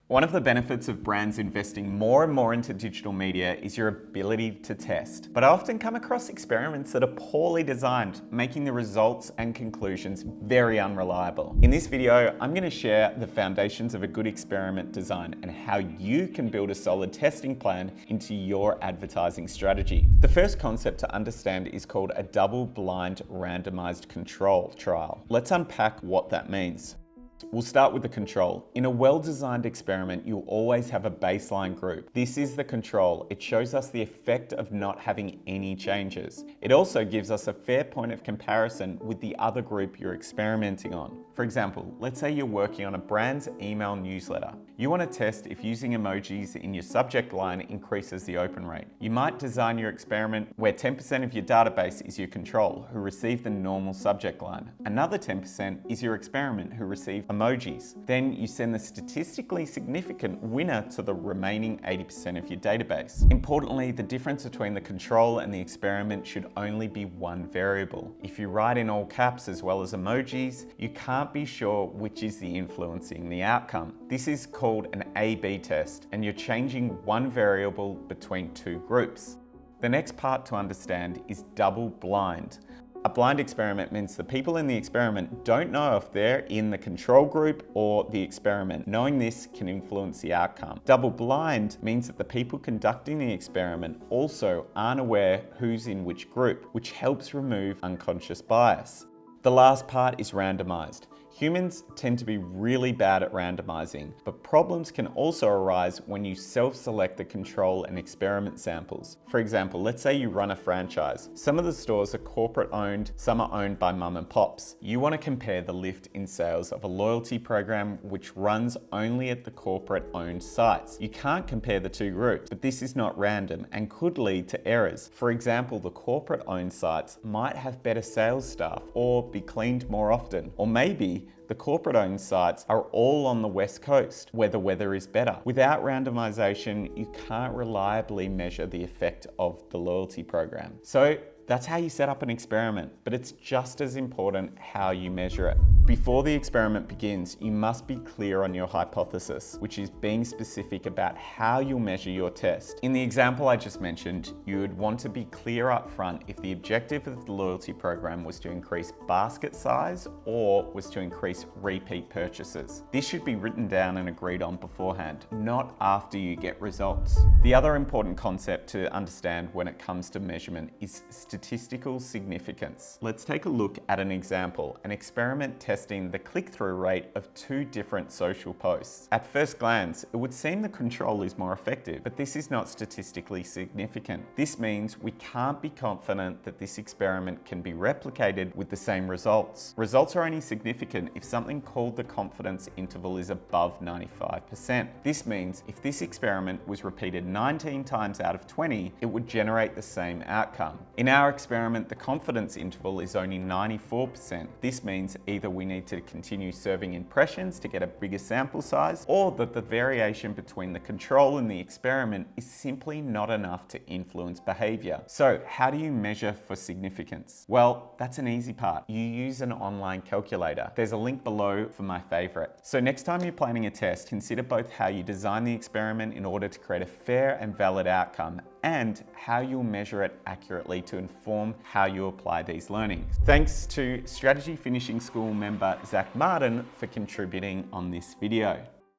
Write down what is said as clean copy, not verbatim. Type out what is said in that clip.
One of the benefits of brands investing more and more into digital media is your ability to test. But I often come across experiments that are poorly designed, making the results and conclusions very unreliable. In this video, I'm going to share the foundations of a good experiment design and how you can build a solid testing plan into your advertising strategy. The first concept to understand is called a double-blind randomized control trial. Let's unpack what that means. We'll start with the control. In a well-designed experiment, you'll always have a baseline group. This is the control. It shows us the effect of not having any changes. It also gives us a fair point of comparison with the other group you're experimenting on. For example, let's say you're working on a brand's email newsletter. You want to test if using emojis in your subject line increases the open rate. You might design your experiment where 10% of your database is your control, who receive the normal subject line. Another 10% is your experiment, who receive emojis. Then you send the statistically significant winner to the remaining 80% of your database. Importantly, the difference between the control and the experiment should only be one variable. If you write in all caps as well as emojis, you can't be sure which is the influencing the outcome. This is called an A/B test, and you're changing one variable between two groups. The next part to understand is double blind. A blind experiment means the people in the experiment don't know if they're in the control group or the experiment. Knowing this can influence the outcome. Double blind means that the people conducting the experiment also aren't aware who's in which group, which helps remove unconscious bias. The last part is randomized. Humans tend to be really bad at randomizing, but problems can also arise when you self-select the control and experiment samples. For example, let's say you run a franchise. Some of the stores are corporate owned, some are owned by mum and pops. You want to compare the lift in sales of a loyalty program which runs only at the corporate owned sites. You can't compare the two groups, but this is not random and could lead to errors. For example, the corporate owned sites might have better sales staff or be cleaned more often, or maybe the corporate-owned sites are all on the West Coast, where the weather is better. Without randomization, you can't reliably measure the effect of the loyalty program. So that's how you set up an experiment, but it's just as important how you measure it. Before the experiment begins, you must be clear on your hypothesis, which is being specific about how you'll measure your test. In the example I just mentioned, you would want to be clear up front if the objective of the loyalty program was to increase basket size or was to increase repeat purchases. This should be written down and agreed on beforehand, not after you get results. The other important concept to understand when it comes to measurement is statistical significance. Let's take a look at an example, an experiment testing the click-through rate of two different social posts. At first glance, it would seem the control is more effective, but this is not statistically significant. This means we can't be confident that this experiment can be replicated with the same results. Results are only significant if something called the confidence interval is above 95%. This means if this experiment was repeated 19 times out of 20, it would generate the same outcome. In our experiment, the confidence interval is only 94%. This means either we need to continue serving impressions to get a bigger sample size, or that the variation between the control and the experiment is simply not enough to influence behavior. So how do you measure for significance? Well, that's an easy part. You use an online calculator. There's a link below for my favorite. So next time you're planning a test, consider both how you design the experiment in order to create a fair and valid outcome, and how you'll measure it accurately to inform how you apply these learnings. Thanks to Strategy Finishing School member Zach Martin for contributing on this video.